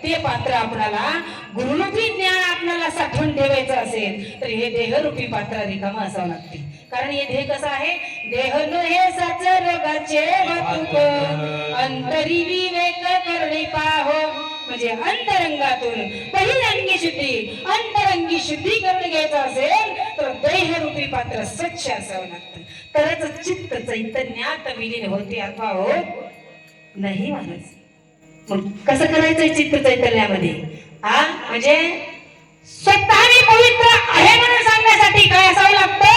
ते पात्र आपल्याला गुरुरूपी ज्ञान आपल्याला साठवून ठेवायचं असेल तर हे देहरूपी पात्र रिकाम असावं लागते. कारण हे देह कसं आहे, देह हे साच रोगाचे बतुक अंतरी विवेक करणे पाहो. म्हणजे अंतरंगातून बहिरंगी शुद्धी, अंतरंगी शुद्धीकरण घ्यायचं असेल तर देहरूपी पात्र स्वच्छ असावं लागतं. तरच चित्त चैतन्यात विलीन होते अथवा होत नाही महाराज. मग कसं करायचंय चित्त चैतन्यामध्ये? म्हणजे स्वतःने पवित्र आहे म्हणून सांगण्यासाठी काय असावं लागतं?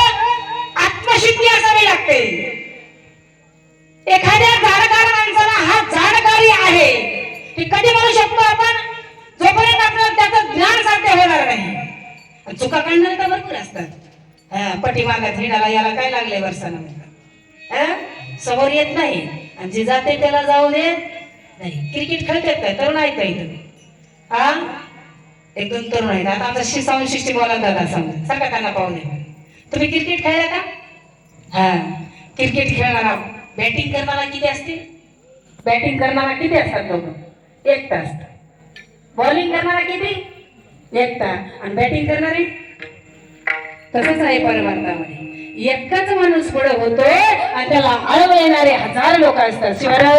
आत्मशुद्धी असावी लागते. एखाद्या जाणकार माणसाला हा जाणकारी आहे हे कधी म्हणू शकतो आपण? जोपर्यंत आपल्याला त्याचं ज्ञान साध्य होणार नाही. चुका करणारे तर भरपूर असतात. पाठीमागात हिंडाला याला काय लागले वर्षानं म्हणतात, समोर येत नाही आणि जे जाते त्याला जाऊ देत नाही. क्रिकेट खेळतात काय तरुण आहेत का इथं? एक दोन तरुण आहेत. आता आमचा साऊंड सिस्टीम वाला दादा सांगा सगळ्या त्यांना पाहू दे. तुम्ही क्रिकेट खेळला का? क्रिकेट खेळणारा बॅटिंग करणारा किती असते? बॅटिंग करणारा किती असतात लोक? एक तास. बॉलिंग करणारा किती? एक तास. आणि बॅटिंग करणारे तसंच आहे परमार्थामध्ये. एकच माणूस पुढे होतोय आणि त्याला आळव येणारे 1000 लोक असतात. शिवराय